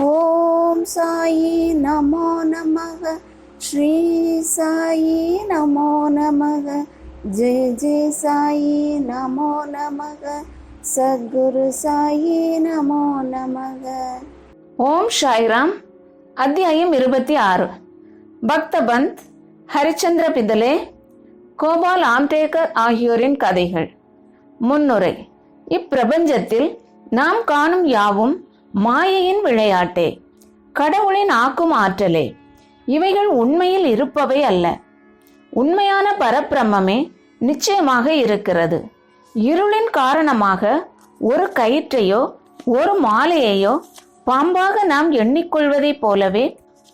ஓம் சாயி நமோ நமக. ஸ்ரீ சாயி நமோ நமக. ஜெய ஜெய சாயி நமோ நமக. சத்குரு சாயி நமோ நமக. ஓம் சாய்ராம். அத்தியாயம் 26. பக்தபந்த், ஹரிச்சந்திர பிதலே, கோபால் ஆம்டேகர் ஆகியோரின் கதைகள். முன்னுரை. இப்பிரபஞ்சத்தில் நாம் காணும் யாவும் மாயையின் விளையாட்டே, கடவுளின் ஆக்கும் ஆற்றலே. இவைகள் உண்மையில் இருப்பவை அல்ல. உண்மையான பரபிரம்மே நிச்சயமாக இருக்கிறது. இருளின் காரணமாக ஒரு கயிற்றையோ ஒரு மாலையையோ பாம்பாக நாம் எண்ணிக்கொள்வதைப் போலவே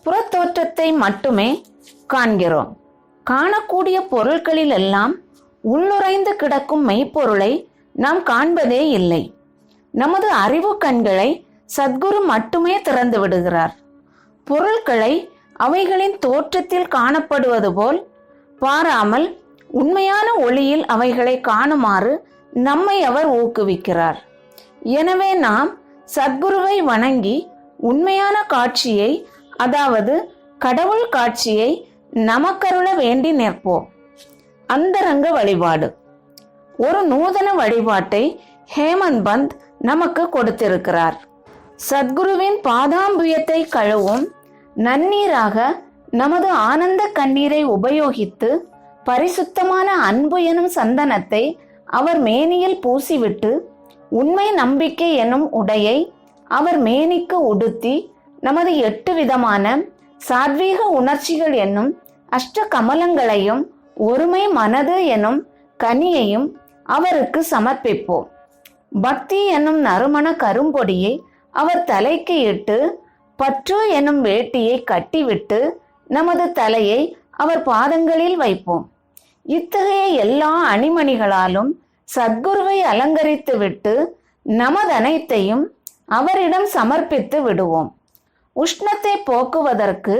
புறத்தோற்றத்தை மட்டுமே காண்கிறோம். காணக்கூடிய பொருட்களில் எல்லாம் உள்ளுரைந்து கிடக்கும் மெய்ப்பொருளை நாம் காண்பதே இல்லை. நமது அறிவு கண்களை சத்குரு மட்டுமே திறந்து விடுகிறார். பொருட்களை அவைகளின் தோற்றத்தில் காணப்படுவது போல் பாராமல் உண்மையான ஒளியில் அவைகளை காணுமாறு நம்மை அவர் ஊக்குவிக்கிறார். எனவே நாம் சத்குருவை வணங்கி உண்மையான காட்சியை, அதாவது கடவுள் காட்சியை நமக்கருள வேண்டி நிற்போம். அந்தரங்க வழிபாடு. ஒரு நூதன வழிபாட்டை ஹேமந்த் பந்த் நமக்கு கொடுத்திருக்கிறார். சத்குருவின் பாதாம்புயத்தை கழுவும் நன்னீராக நமது ஆனந்த கண்ணீரை உபயோகித்து பரிசுத்தமான அன்பு எனும் சந்தனத்தை அவர் மேனியில் பூசிவிட்டு உண்மை நம்பிக்கை எனும் உடையை அவர் மேனிக்கு உடுத்தி நமது 8 விதமான சாத்வீக உணர்ச்சிகள் என்னும் அஷ்ட கமலங்களையும் ஒருமை மனது எனும் கனியையும் அவருக்கு சமர்ப்பிப்போம். பக்தி என்னும் நறுமண கரும்பொடியை அவர் தலைக்கு இட்டு பற்று என்னும் வேட்டியை கட்டிவிட்டு நமது தலையை அவர் பாதங்களில் வைப்போம். இத்தகைய எல்லா அணிமணிகளாலும் சத்குருவை அலங்கரித்து விட்டு நமதனைத்தையும் அவரிடம் சமர்ப்பித்து விடுவோம். உஷ்ணத்தை போக்குவதற்கு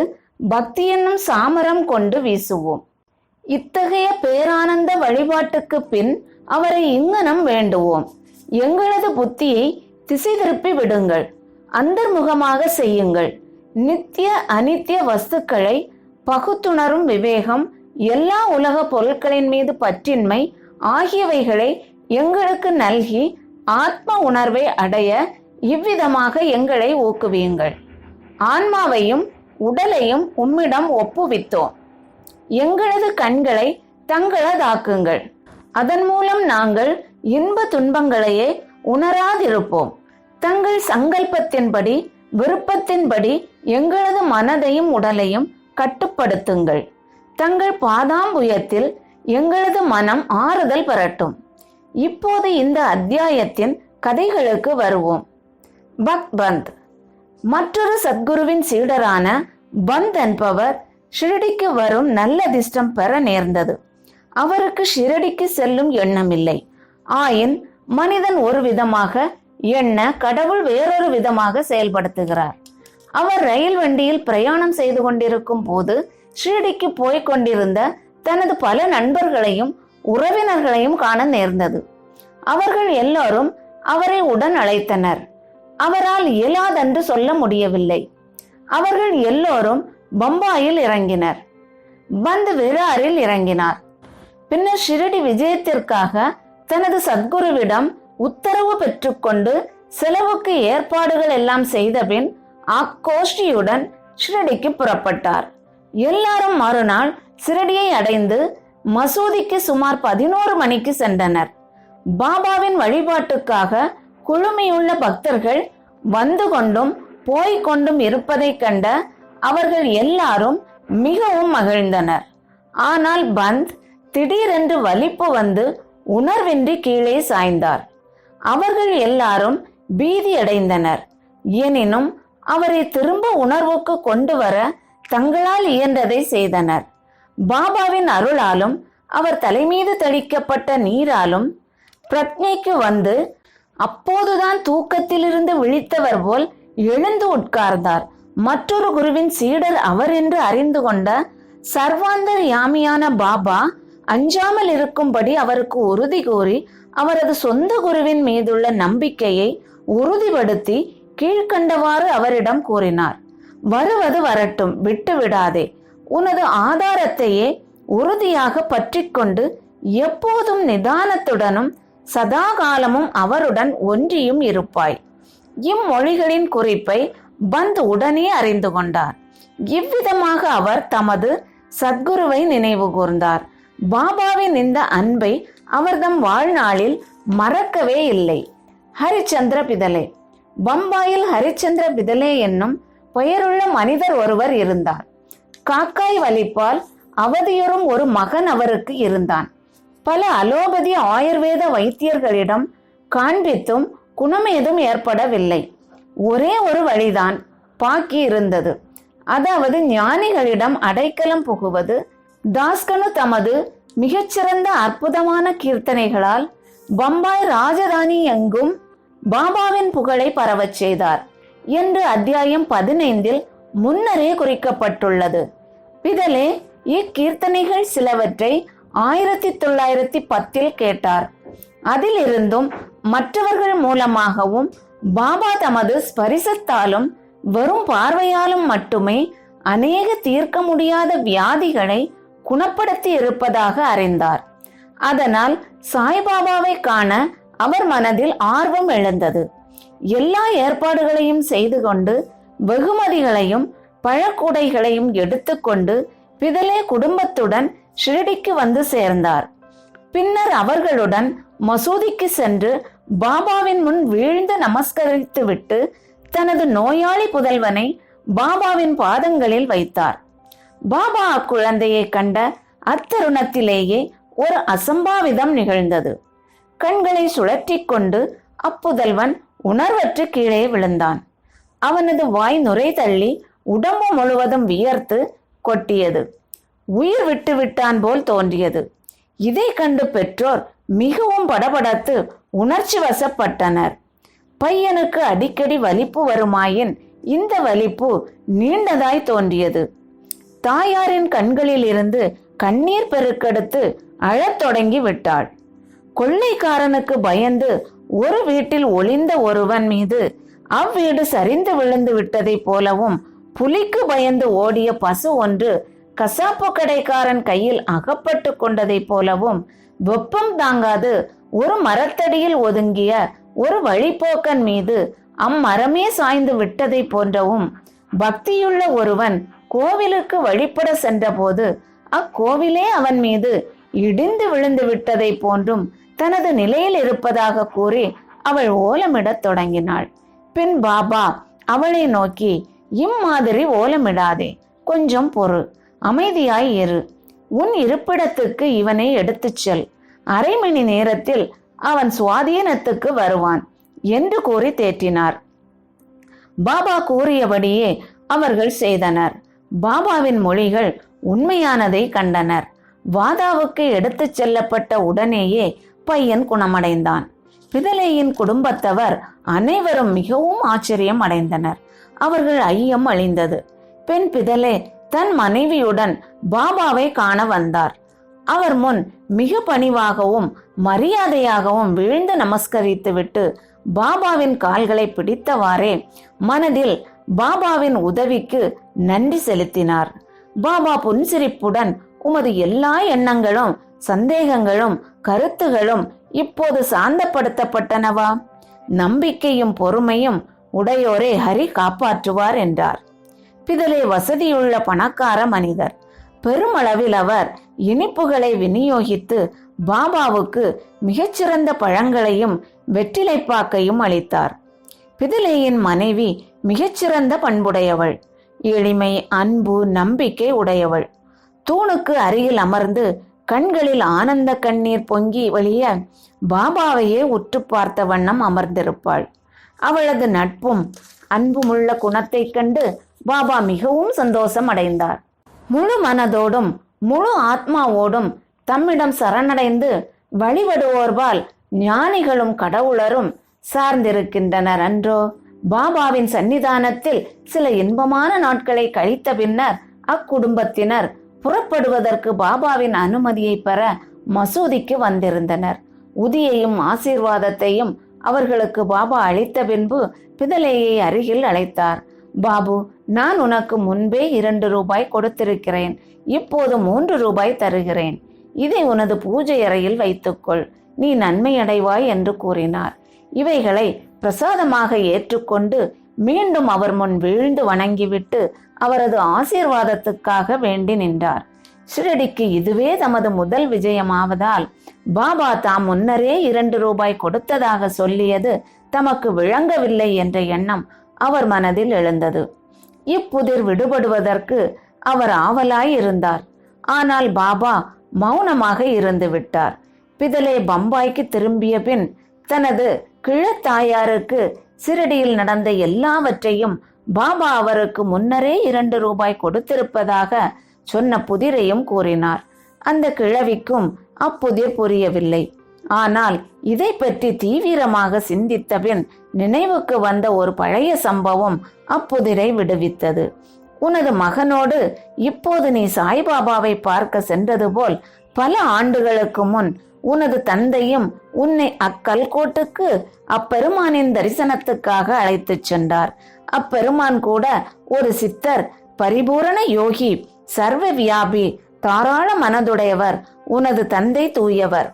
பக்தி என்னும் சாமரம் கொண்டு வீசுவோம். இத்தகைய பேரானந்த வழிபாட்டுக்கு பின் அவரை இங்கனம் வேண்டுவோம். எங்களது புத்தியை திசை திருப்பி விடுங்கள், அந்தர்முகமாக செய்யுங்கள். நித்திய அனித்திய வஸ்துக்களை பகுத்துணரும் விவேகம், எல்லா உலக பொருட்களின் மீது பற்றின்மை ஆகியவைகளை எங்களுக்கு நல்கி ஆத்ம உணர்வை அடைய இவ்விதமாக எங்களை ஊக்குவியுங்கள். ஆன்மாவையும் உடலையும் உம்மிடம் ஒப்புவித்தோம். எங்களது கண்களை தங்களதாக்குங்கள். அதன் மூலம் நாங்கள் இன்ப துன்பங்களையே உணராதிருப்போம். தங்கள் சங்கல்பத்தின்படி விருப்பத்தின்படி எங்களது மனதையும் உடலையும் கட்டுப்படுத்துங்கள். தங்கள் பாதாம்புயத்தில் எங்களது மனம் ஆறுதல் பெறட்டும். இப்போது இந்த அத்தியாயத்தின் கதைகளுக்கு வருவோம். பக்பந்த். மற்றொரு சத்குருவின் சீடரான பந்த் என்பவர் ஷிரடிக்கு வரும் நல்ல அதிர்ஷ்டம் பெற நேர்ந்தது. அவருக்கு ஷிரடிக்கு செல்லும் எண்ணமில்லை. ஆயின் மனிதன் ஒரு விதமாக எண்ண, கடவுள் வேறொரு விதமாக செயல்படுத்துகிறார். அவர் ரயில் வண்டியில் பிரயாணம் செய்து கொண்டிருக்கும் போது ஷிரடிக்கு போய் கொண்டிருந்த தனது பல நண்பர்களையும் உறவினர்களையும் காண நேர்ந்தது. அவர்கள் எல்லோரும் அவரை உடன் அழைத்தனர். அவரால் இயலாதென்று சொல்ல முடியவில்லை. அவர்கள் எல்லோரும் பம்பாயில் இறங்கினர். பந்த் விராரில் இறங்கினார். பின்னர் ஷிரடி விஜயத்திற்காக தனது சத்குருவிடம் உத்தரவு பெற்றுக்கொண்டு செலவுக்கு ஏற்பாடுகள் எல்லாம் செய்தபின் ஆக்கோஷ்டியுடன் ஷிரடிக்கு புறப்பட்டார். எல்லாரும் மறுநாள் ஷிரடியை அடைந்து மசூதிக்கு சுமார் 11 மணிக்கு சென்றனர். பாபாவின் வழிபாட்டுக்காக குழுமியுள்ள பக்தர்கள் வந்து கொண்டும் போய்கொண்டும் இருப்பதை கண்ட அவர்கள் எல்லாரும் மிகவும் மகிழ்ந்தனர். ஆனால் பந்த் திடீரென்று வலிப்பு வந்து உணர்வின்றி கீழே சாய்ந்தார். அவர்கள் எல்லாரும் பீதியடைந்தனர். எனினும் அவரை திரும்ப உணர்வுக்கு கொண்டு வர தங்களால் இயன்றதை செய்தனர். பாபாவின் அருளாலும் அவர் தலைமீது தெளிக்கப்பட்ட நீராலும் பிரக்ஞைக்கு வந்து அப்போதுதான் தூக்கத்திலிருந்து விழித்தவர் போல் எழுந்து உட்கார்ந்தார். மற்றொரு குருவின் சீடர் அவர் என்று அறிந்து கொண்ட சர்வாந்தர் யாமியான பாபா அஞ்சாமல் இருக்கும்படி அவருக்கு உறுதி கூறி அவரது சொந்த குருவின் மீதுள்ள நம்பிக்கையை உறுதிப்படுத்தி கீழ்கண்டவாறு அவரிடம் கூறினார். வருவது வரட்டும், விட்டு விடாதே. உனது ஆதாரத்தையே உறுதியாக பற்றி கொண்டு எப்போதும் நிதானத்துடனும் சதா காலமும் அவருடன் ஒன்றியும் இருப்பாய். இம்மொழிகளின் குறிப்பை பந்த் உடனே அறிந்து கொண்டார். இவ்விதமாக அவர் தமது சத்குருவை நினைவு கூர்ந்தார். பாபாவின் இந்த அன்பை அவர் தம் வாழ்நாளில் மறக்கவே இல்லை. ஹரிச்சந்திர பிதலே. பம்பாயில் ஹரிச்சந்திர பிதலே என்னும் பெயருள்ள மனிதர் ஒருவர் இருந்தார். காக்காய் வலிப்பால் அவதியுறும் ஒரு மகன் அவருக்கு இருந்தான். பல அலோபதி ஆயுர்வேத வைத்தியர்களிடம் காண்பித்தும் குணமேதும் ஏற்படவில்லை. ஒரே ஒரு வழிதான் பாக்கி இருந்தது. அதாவது ஞானிகளிடம் அடைக்கலம் புகுவது. தாஸ்கனு தமது மிகச்சிறந்த அற்புதமான கீர்த்தனைகளால் பம்பாய் ராஜதானி எங்கும் பாபாவின் புகழை பரவச் செய்தார் என்று அத்தியாயம் 15 முன்னரே குறிக்கப்பட்டுள்ளது. பிதலே இக்கீர்த்தனைகள் சிலவற்றை 1910 கேட்டார். அதிலிருந்தும் மற்றவர்கள் மூலமாகவும் பாபா தமது ஸ்பரிசத்தாலும் வெறும் பார்வையாலும் மட்டுமே அநேக தீர்க்க முடியாத வியாதிகளை குணப்படுத்தி இருப்பதாக அறிந்தார். அதனால் சாய்பாபாவை காண அவர் மனதில் ஆர்வம் எழுந்தது. எல்லா ஏற்பாடுகளையும் செய்து கொண்டு வெகுமதிகளையும் பழக்கூடைகளையும் எடுத்துக்கொண்டு பிதலே குடும்பத்துடன் ஷிரடிக்கு வந்து சேர்ந்தார். பின்னர் அவர்களுடன் மசூதிக்கு சென்று பாபாவின் முன் வீழ்ந்து நமஸ்கரித்துவிட்டு தனது நோயாளி புதல்வனை பாபாவின் பாதங்களில் வைத்தார். பாபா அக்குழந்தையை கண்ட அத்தருணத்திலேயே ஒரு அசம்பாவிதம் நிகழ்ந்தது. கண்களை சுழற்றி கொண்டு அப்புதல்வன் உணர்வற்று கீழே விழுந்தான். அவனது வாய் நுரை தள்ளி உடம்பு முழுவதும் வியர்த்து கொட்டியது. உயிர் விட்டு விட்டான் போல் தோன்றியது. இதை கண்டு பெற்றோர் மிகவும் படபடத்து உணர்ச்சி வசப்பட்டனர். பையனுக்கு அடிக்கடி வலிப்பு வருமாயின் இந்த வலிப்பு நீண்டதாய் தோன்றியது. தாயாரின் கண்களில் இருந்து கண்ணீர் பெருக்கெடுத்து அழத் தொடங்கி விட்டாள். கொள்ளைக்காரனுக்கு பயந்து ஒரு வீட்டில் ஒளிந்த ஒருவன் மீது அவ்வீடு சரிந்து விழுந்து விட்டதை போலவும், புலிக்கு பயந்து ஓடிய பசு ஒன்று கசாப்பு கடைக்காரன் கையில் அகப்பட்டு கொண்டதை போலவும், வெப்பம் தாங்காது ஒரு மரத்தடியில் ஒதுங்கிய ஒரு வழிப்போக்கன் மீது அம்மரமே சாய்ந்து விட்டதை போன்றவும், பக்தியுள்ள ஒருவன் கோவிலுக்கு வழிபட சென்றபோது அக்கோவிலே அவன் மீது இடிந்து விழுந்து விட்டதை போன்றும் தனது நிலையில் இருப்பதாக கூறி அவள் ஓலமிடத் தொடங்கினாள். பின் பாபா அவளை நோக்கி, இம்மாதிரி ஓலமிடாதே, கொஞ்சம் பொறு, அமைதியாய் இரு. உன் இருப்பிடத்துக்கு இவனை எடுத்துச் செல். அரை மணி நேரத்தில் அவன் சுவாதீனத்துக்கு வருவான் என்று கூறி தேற்றினார். பாபா கூறியபடியே அவர்கள் செய்தனர். பாபாவின் மொழிகள் உண்மையானதை கண்டனர். வாதாவுக்கு எடுத்துச் செல்லப்பட்ட உடனேயே பையன் குணமடைந்தான். பிதலேயின் குடும்பத்தவர் அனைவரும் மிகவும் ஆச்சரியம் அடைந்தனர். அவர்கள் ஐயம் அழிந்தது. பெண் பிதலே தன் மனைவியுடன் பாபாவை காண வந்தார். அவர் முன் மிக பணிவாகவும் மரியாதையாகவும் வீழ்ந்து நமஸ்கரித்துவிட்டு பாபாவின் கால்களை பிடித்தவாறே மனதில் பாபாவின் உதவிக்கு நன்றி செலுத்தினார். பாபா புன்சிரிப்புடன், உமது எல்லா எண்ணங்களும் சந்தேகங்களும் கருத்துகளும் இப்போது சாந்தப்படுத்தப்பட்டனவா? நம்பிக்கையும் பொறுமையும் உடையோரே ஹரி காப்பாற்றுவார் என்றார். பிதலே வசதியுள்ள பணக்கார மனிதர். பெருமளவில் அவர் இனிப்புகளை விநியோகித்து பாபாவுக்கு மிகச்சிறந்த பழங்களையும் வெற்றிலைப்பாக்கையும் அளித்தார். பிதலேயின் மனைவி மிகச்சிறந்த பண்புடையவள், எளிமை, அன்பு, நம்பிக்கை உடையவள். தூணுக்கு அருகில் அமர்ந்து கண்களில் ஆனந்த கண்ணீர் பொங்கி வழிய பாபாவையே உற்று பார்த்த வண்ணம் அமர்ந்திருப்பாள். அவளது நட்பும் அன்புமுள்ள குணத்தை கண்டு பாபா மிகவும் சந்தோஷம் அடைந்தார். முழு மனதோடும் முழு ஆத்மாவோடும் தம்மிடம் சரணடைந்து வழிபடுவோர்பால் ஞானிகளும் கடவுளரும் சார்ந்திருக்கின்றனர் அன்றோ. பாபாவின் சன்னிதானத்தில் சில இன்பமான நாட்களை கழித்த பின்னர் அக்குடும்பத்தினர் புறப்படுவதற்கு பாபாவின் அனுமதியை பெற மசூதிக்கு வந்திருந்தனர். உதியையும் ஆசீர்வாதத்தையும் அவர்களுக்கு பாபா அளித்த பின்பு பிதலேயை அருகில் அழைத்தார். பாபு, நான் உனக்கு முன்பே 2 ரூபாய் கொடுத்திருக்கிறேன். இப்போது 3 ரூபாய் தருகிறேன். இதை உனது பூஜை அறையில் வைத்துக்கொள். நீ நன்மை அடைவாய் என்று கூறினார். இவைகளை பிரசாதமாக ஏற்றுக்கொண்டு மீண்டும் அவர் முன் வீழ்ந்து வணங்கிவிட்டு அவரது ஆசீர்வாதத்துக்காக வேண்டி நின்றார். ஷிரடிக்கு இதுவே தமது முதல் விஜயமாவதால் பாபா தாம் முன்னரே 2 ரூபாய் கொடுத்ததாக சொல்லியது தமக்கு விளங்கவில்லை என்ற எண்ணம் அவர் மனதில் எழுந்தது. இப்புதிர் விடுபடுவதற்கு அவர் ஆவலாய் இருந்தார். ஆனால் பாபா மௌனமாக இருந்து விட்டார். பிதலே பம்பாய்க்கு திரும்பிய பின் தனது கிழத்தாயாருக்கு சிரடியில் நடந்த எல்லாவற்றையும் பாபா அவருக்கு முன்னரே 2 ரூபாய் கொடுத்திருப்பதாக சொன்ன புதிரையும் கூறினார். அந்த கிழவிக்கும் அப்புதிர் புரியவில்லை. ஆனால் இதை பற்றி தீவிரமாக சிந்தித்த பின் நினைவுக்கு வந்த ஒரு பழைய சம்பவம் அப்புதிரை விடுவித்தது. உனது மகனோடு இப்போது நீ சாய்பாபாவை பார்க்க சென்றது போல் பல ஆண்டுகளுக்கு முன் உனது தந்தையும் உன்னை அக்கல்கோட்டுக்கு அப்பெருமானின் தரிசனத்துக்காக அழைத்துச் சென்றார். அப்பெருமான் கூட ஒரு சித்தர், பரிபூரண யோகி, சர்வ வியாபி, தாராள மனதுடையவர். உனது தந்தை தூயவர்,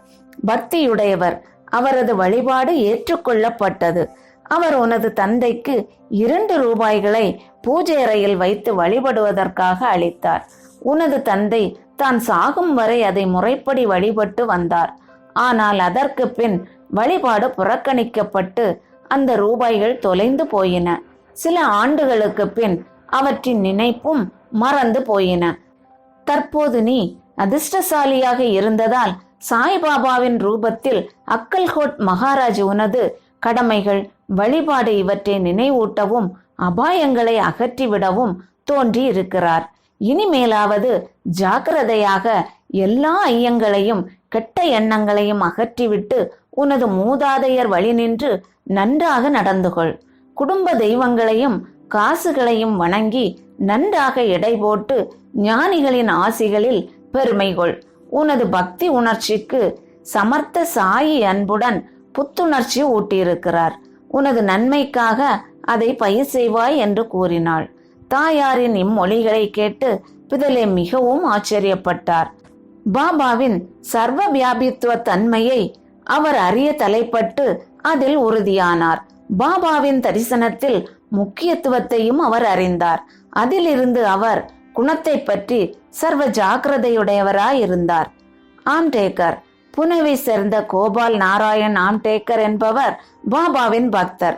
பக்தியுடையவர். அவரது வழிபாடு ஏற்றுக்கொள்ளப்பட்டது. அவர் உனது தந்தைக்கு 2 ரூபாய்களை பூஜை அறையில் வைத்து வழிபடுவதற்காக அளித்தார். உனது தந்தை தான் சாகும் வரை அதை முறைப்படி வழிபட்டு வந்தார். ஆனால் அதற்கு பின் வழிபாடு புறக்கணிக்கப்பட்டு அந்த ரூபாய்கள் தொலைந்து போயின. சில ஆண்டுகளுக்கு பின் அவற்றின் நினைப்பும் மறந்து போயின. தற்போது நீ அதிர்ஷ்டசாலியாக இருந்ததால் சாய்பாபாவின் ரூபத்தில் அக்கல்கோட் மகாராஜ் உனது கடமைகள், வழிபாடு இவற்றை நினைவூட்டவும் அபாயங்களை அகற்றிவிடவும் தோன்றி இருக்கிறார். இனிமேலாவது ஜாக்கிரதையாக எல்லா ஐயங்களையும் கெட்ட எண்ணங்களையும் அகற்றிவிட்டு உனது மூதாதையர் வழி நின்று நன்றாக நடந்து கொள். குடும்ப தெய்வங்களையும் காசுகளையும் வணங்கி நன்றாக எடை போட்டு ஞானிகளின் ஆசிகளில் பெருமை கொள். உனது பக்தி உணர்ச்சிக்கு சமர்த்த சாயி அன்புடன் புத்துணர்ச்சி ஊட்டியிருக்கிறார். உனது நன்மைக்காக அதை பயிர் செய்வாய் என்று கூறினாள். தாயாரின் இம்மொழிகளை கேட்டு பிதலே மிகவும் ஆச்சரியப்பட்டார். பாபாவின் சர்வ வியாபித்துவ தன்மையை அவர் அறிய தலைப்பட்டு அதில் உறுதியானார். பாபாவின் தரிசனத்தில் முக்கியத்துவத்தையும் அவர் அறிந்தார். அதிலிருந்து அவர் குணத்தை பற்றி சர்வ ஜாக்கிரதையுடையவராயிருந்தார். ஆம்டேக்கர், புனேவை சேர்ந்த கோபால் நாராயண் ஆம்டேக்கர் என்பவர் பாபாவின் பக்தர்.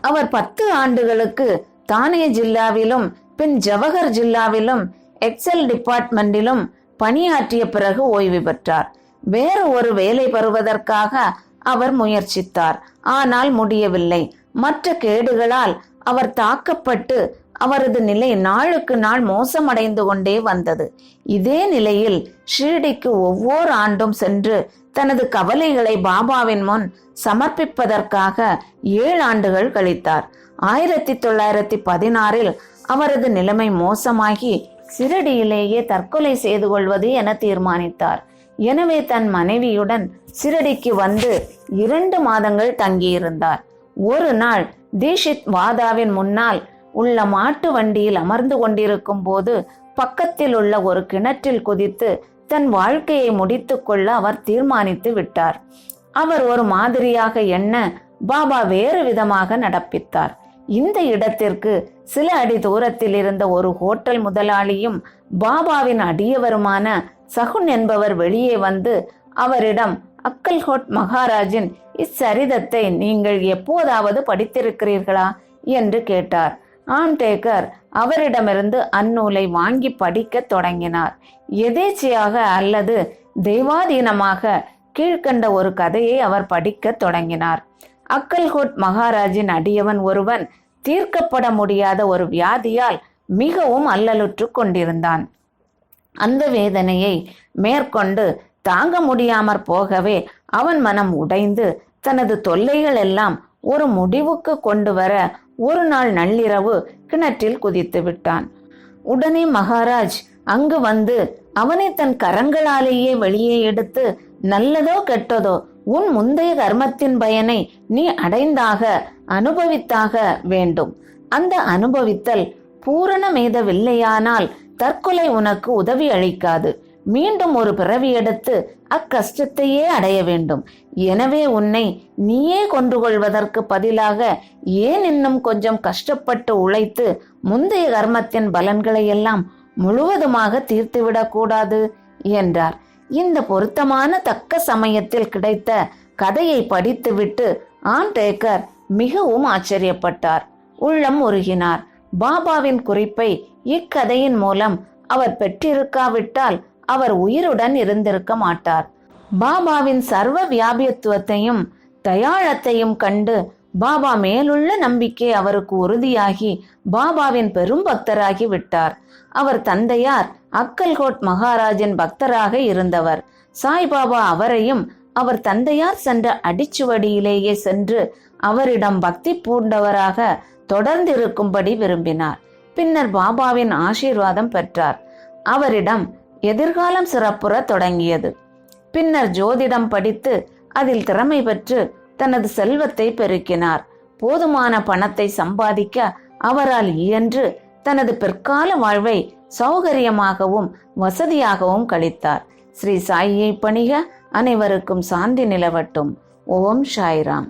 அவர் 10 ஆண்டுகளுக்கு தானே ஜில்லாவிலும் பின் ஜவஹர் ஜில்லாவிலும் எக்ஸல் டிபார்ட்மெண்டிலும் பணியாற்றிய பிறகு ஓய்வு பெற்றார். வேறு ஒரு வேலை பெறுவதற்காக அவர் முயற்சித்தார். ஆனால் முடியவில்லை. மற்ற கேடுகளால் அவர் தாக்கப்பட்டு அவரது நிலை நாளுக்கு நாள் மோசமடைந்து கொண்டே வந்தது. இதே நிலையில் ஷிரடிக்கு ஒவ்வொரு ஆண்டும் சென்று தனது கவலைகளை பாபாவின் முன் சமர்ப்பிப்பதற்காக 7 ஆண்டுகள் கழித்தார். 1916 அவரது நிலைமை மோசமாகி சிரடியிலேயே தற்கொலை செய்து கொள்வது என தீர்மானித்தார். எனவே தன் மனைவியுடன் சிரடிக்கு வந்து 2 மாதங்கள் தங்கியிருந்தார். ஒரு நாள் தீஷித் வாதாவின் முன்னால் உள்ள மாட்டு வண்டியில் அமர்ந்து கொண்டிருக்கும் போது பக்கத்தில் உள்ள ஒரு கிணற்றில் குதித்து தன் வாழ்க்கையை முடித்து கொள்ள அவர் தீர்மானித்து விட்டார். அவர் ஒரு மாதிரியாக எண்ண பாபா வேறு விதமாக நடப்பித்தார். இந்த இடத்திற்கு சில அடி தூரத்தில் இருந்த ஒரு ஹோட்டல் முதலாளியும் பாபாவின் அடியவருமான சகுன் என்பவர் வெளியே வந்து அவரிடம், அக்கல்கோட் மகாராஜின் இச்சரிதத்தை நீங்கள் எப்போதாவது படித்திருக்கிறீர்களா என்று கேட்டார். ஆம்டேக்கர் அவரிடமிருந்து அந்நூலை வாங்கி படிக்க தொடங்கினார். எதேச்சையாக அல்லது தெய்வாதீனமாக கீழ்கண்ட ஒரு கதையை அவர் படிக்க தொடங்கினார். அக்கல்கோட் மகாராஜின் அடியவன் ஒருவன் தீர்க்கப்பட முடியாத ஒரு வியாதியால் மிகவும் அல்லலுற்று கொண்டிருந்தான். அந்த வேதனையை மேற்கொண்டு தாங்க முடியாமற் போகவே அவன் மனம் உடைந்து தனது தொல்லைகள் எல்லாம் ஒரு முடிவுக்கு கொண்டு வர ஒரு நாள் நள்ளிரவு கிணற்றில் குதித்து விட்டான். உடனே மகாராஜ் அங்கு வந்து அவனை தன் கரங்களாலேயே வெளியே எடுத்து, நல்லதோ கெட்டதோ உன் முந்தைய கர்மத்தின் பயனை நீ அடைந்தாக, அனுபவித்தாக வேண்டும். அந்த அனுபவித்தல் பூரணமேதவில்லையானால் தற்கொலை உனக்கு உதவி அளிக்காது. மீண்டும் ஒரு பிறவி எடுத்து அக்கஷ்டத்தையே அடைய வேண்டும். எனவே உன்னை நீயே கொன்று கொள்வதற்கு பதிலாக ஏன் இன்னும் கொஞ்சம் கஷ்டப்பட்டு உழைத்து முந்தைய கர்மத்தின் பலன்களை எல்லாம் முழுவதுமாக தீர்த்துவிடக் கூடாது என்றார். இந்த பொருத்தமான தக்க சமயத்தில் கிடைத்த கதையை படித்துவிட்டு ஆண்டேக்கர் மிகவும் ஆச்சரியப்பட்டார், உள்ளம் உருகினார். பாபாவின் குறிப்பை இக்கதையின் மூலம் அவர் பெற்றிருக்காவிட்டால் அவர் உயிருடன் இருந்திருக்க மாட்டார். பாபாவின் சர்வ வியாபியத்துவத்தையும் தயாளத்தையும் கண்டு பாபா மேலுள்ள நம்பிக்கை அவருக்கு உறுதியாகி பாபாவின் பெரும் பக்தராகி விட்டார். அவர் தந்தையார் அக்கல்கோட் மகாராஜின் பக்தராக இருந்தவர். சாய்பாபா அவரையும் அவர் தந்தையார் சென்ற அடிச்சுவடியிலேயே சென்று அவரிடம் பக்தி பூண்டவராக தொடர்ந்திருக்கும்படி விரும்பினார். பின்னர் பாபாவின் ஆசீர்வாதம் பெற்றார். அவரிடம் எதிர்காலம் சிறப்புற தொடங்கியது. பின்னர் ஜோதிடம் படித்து அதில் திறமை பெற்று தனது செல்வத்தை பெருக்கினார். போதுமான பணத்தை சம்பாதிக்க அவரால் இயன்று தனது பிற்கால வாழ்வை சௌகரியமாகவும் வசதியாகவும் கழித்தார். ஸ்ரீ சாயியை பணிக. அனைவருக்கும் சாந்தி நிலவட்டும். ஓம் சாய்ராம்.